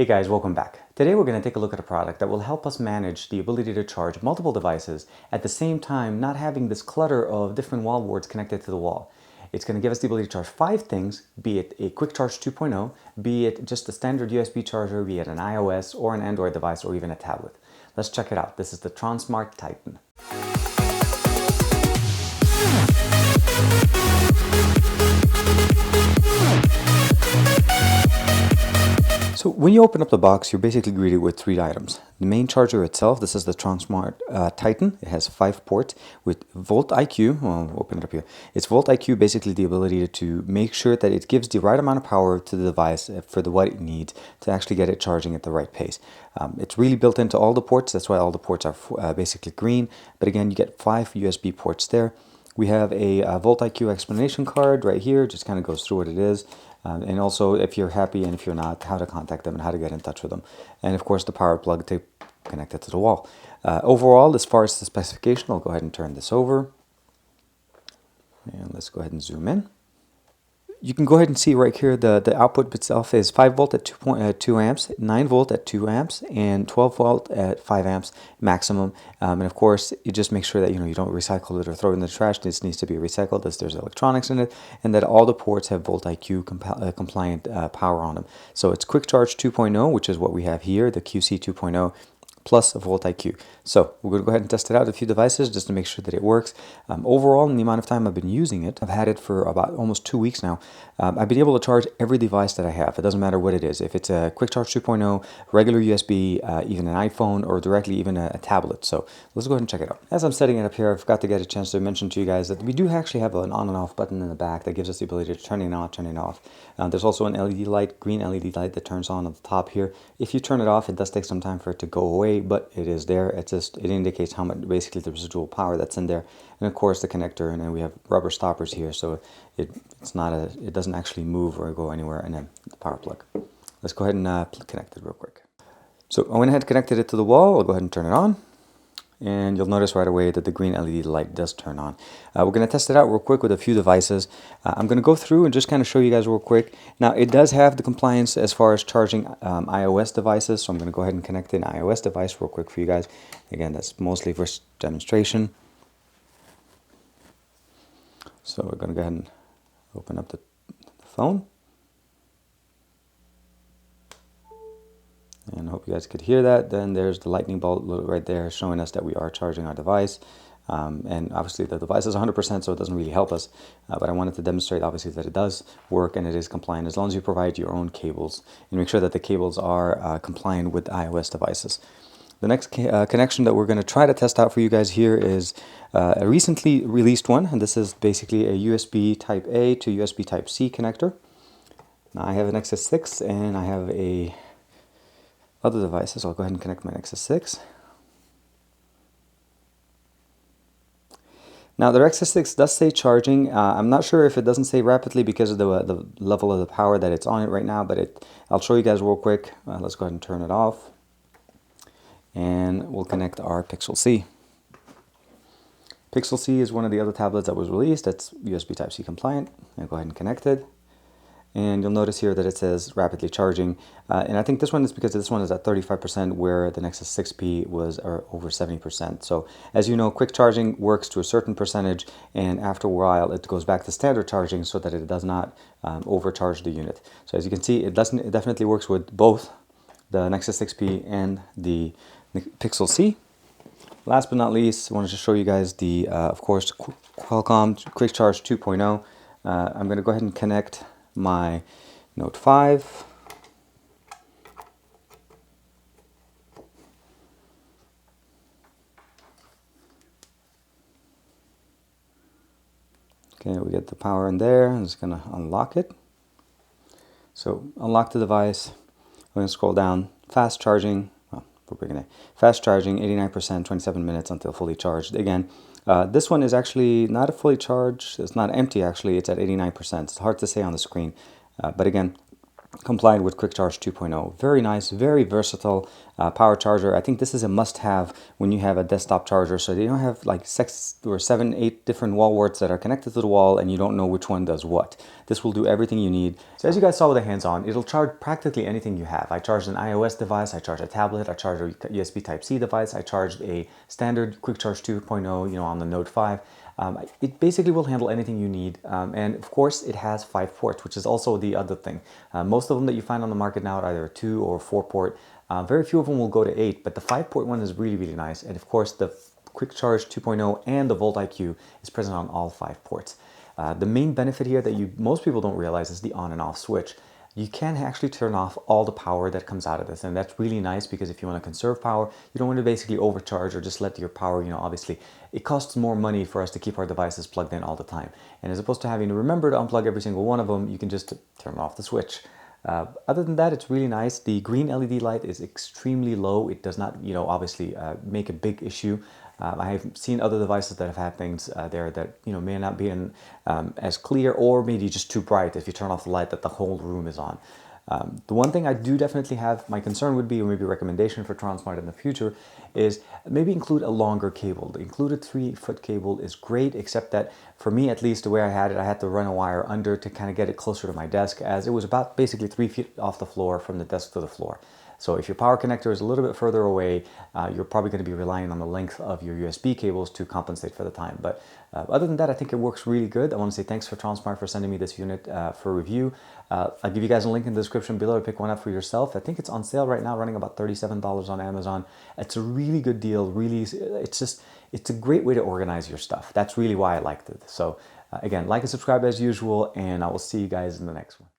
Hey guys, welcome back. Today we're going to take a look at a product that will help us manage the ability to charge multiple devices at the same time, not having this clutter of different wall boards connected to the wall. It's going to give us the ability to charge 5 things, be it a Quick Charge 2.0, be it just a standard USB charger, be it an iOS or an Android device or even a tablet. Let's check it out. This is the Tronsmart Titan. So when you open up the box, you're basically greeted with 3 items. The main charger itself, this is the Tronsmart Titan. It has 5 ports with Volt IQ. Well, we'll open it up here. It's Volt IQ, basically the ability to make sure that it gives the right amount of power to the device for what it needs to actually get it charging at the right pace. It's really built into all the ports. That's why all the ports are basically green. But again, you get 5 USB ports there. We have a Volt IQ explanation card right here. Just kind of goes through what it is. And also, if you're happy and if you're not, how to contact them and how to get in touch with them. And of course, the power plug to connect it to the wall. Overall, as far as the specification, I'll go ahead and turn this over. And let's go ahead and zoom in. You can go ahead and see right here the output itself is 5 volt at 2 amps, 9 volt at 2 amps, and 12 volt at 5 amps maximum. And of course, you just make sure that you don't recycle it or throw it in the trash. This needs to be recycled as there's electronics in it, and that all the ports have Volt IQ compliant power on them. So it's Quick Charge 2.0, which is what we have here, the QC 2.0. Plus Volt IQ. So we're going to go ahead and test it out with a few devices just to make sure that it works. Overall, in the amount of time I've been using it, I've had it for about almost 2 weeks now. I've been able to charge every device that I have. It doesn't matter what it is. If it's a Quick Charge 2.0, regular USB, even an iPhone, or directly even a tablet. So let's go ahead and check it out. As I'm setting it up here, I forgot to get a chance to mention to you guys that we do actually have an on and off button in the back that gives us the ability to turn it on, turn it off. There's also an LED light, green LED light that turns on the top here. If you turn it off, it does take some time for it to go away, but it is there. It indicates how much, basically, the residual power that's in there, and of course the connector, and then we have rubber stoppers here, so it doesn't actually move or go anywhere, and then the power plug. Let's go ahead and connect it real quick. So I went ahead and connected it to the wall. I'll go ahead and turn it on. And you'll notice right away that the green LED light does turn on. We're going to test it out real quick with a few devices. I'm going to go through and just kind of show you guys real quick. Now, it does have the compliance as far as charging iOS devices, so I'm going to go ahead and connect an iOS device real quick for you guys. Again, that's mostly for demonstration. So we're going to go ahead and open up the phone. And I hope you guys could hear that. Then there's the lightning bolt right there showing us that we are charging our device. And obviously the device is 100%, so it doesn't really help us. But I wanted to demonstrate, obviously, that it does work and it is compliant as long as you provide your own cables and make sure that the cables are compliant with iOS devices. The next connection that we're going to try to test out for you guys here is a recently released one. And this is basically a USB Type A to USB Type C connector. Now I have an Nexus 6 and I have other devices. I'll go ahead and connect my Nexus 6. Now the Nexus 6 does say charging. I'm not sure if it doesn't say rapidly because of the level of the power that it's on it right now, but I'll show you guys real quick. Let's go ahead and turn it off. And we'll connect our Pixel C. Pixel C is one of the other tablets that was released. That's USB Type-C compliant. I'll go ahead and connect it. And you'll notice here that it says rapidly charging. And I think this one is because this one is at 35% where the Nexus 6P was over 70%. So as you know, quick charging works to a certain percentage, and after a while it goes back to standard charging so that it does not overcharge the unit. So as you can see, it definitely works with both the Nexus 6P and the Pixel C. Last but not least, I wanted to show you guys the, of course, Qualcomm Quick Charge 2.0. I'm going to go ahead and connect my Note 5. Okay, we get the power in there. I'm just going to unlock it. So unlock the device. I'm going to scroll down. Fast charging. Well, we're bringing it. Fast charging, 89%, 27 minutes until fully charged. Again, this one is actually not a fully charged. It's not empty actually. It's at 89%. It's hard to say on the screen. But again, compliant with Quick Charge 2.0. Very nice, very versatile power charger. I think this is a must-have when you have a desktop charger, so you don't have like 6 or 7, 8 different wall warts that are connected to the wall and you don't know which one does what. This will do everything you need. So as you guys saw with the hands-on, it'll charge practically anything you have. I charged an iOS device, I charged a tablet, I charged a USB Type-C device, I charged a standard Quick Charge 2.0, on the Note 5. It basically will handle anything you need, and of course it has 5 ports, which is also the other thing. Most of them that you find on the market now are either 2 or 4 port. Very few of them will go to 8, but the 5 port one is really, really nice. And of course the Quick Charge 2.0 and the Volt IQ is present on all 5 ports. The main benefit here that most people don't realize is the on and off switch. You can actually turn off all the power that comes out of this, and that's really nice because if you want to conserve power, you don't want to basically overcharge or just let your power, obviously it costs more money for us to keep our devices plugged in all the time. And as opposed to having to remember to unplug every single one of them, you can just turn off the switch. Other than that, it's really nice. The green LED light is extremely low. It does not, obviously make a big issue. I have seen other devices that have had things there that, may not be as clear, or maybe just too bright if you turn off the light that the whole room is on. The one thing I do definitely have, my concern would be, or maybe a recommendation for Tronsmart in the future, is maybe include a longer cable. The included 3-foot cable is great, except that for me, at least the way I had to run a wire under to kind of get it closer to my desk, as it was about basically 3 feet off the floor from the desk to the floor. So if your power connector is a little bit further away, you're probably going to be relying on the length of your USB cables to compensate for the time. But other than that, I think it works really good. I want to say thanks for Tronsmart for sending me this unit for review. I'll give you guys a link in the description below to pick one up for yourself. I think it's on sale right now, running about $37 on Amazon. It's a really good deal. Really, it's a great way to organize your stuff. That's really why I liked it. So again, like and subscribe as usual, and I will see you guys in the next one.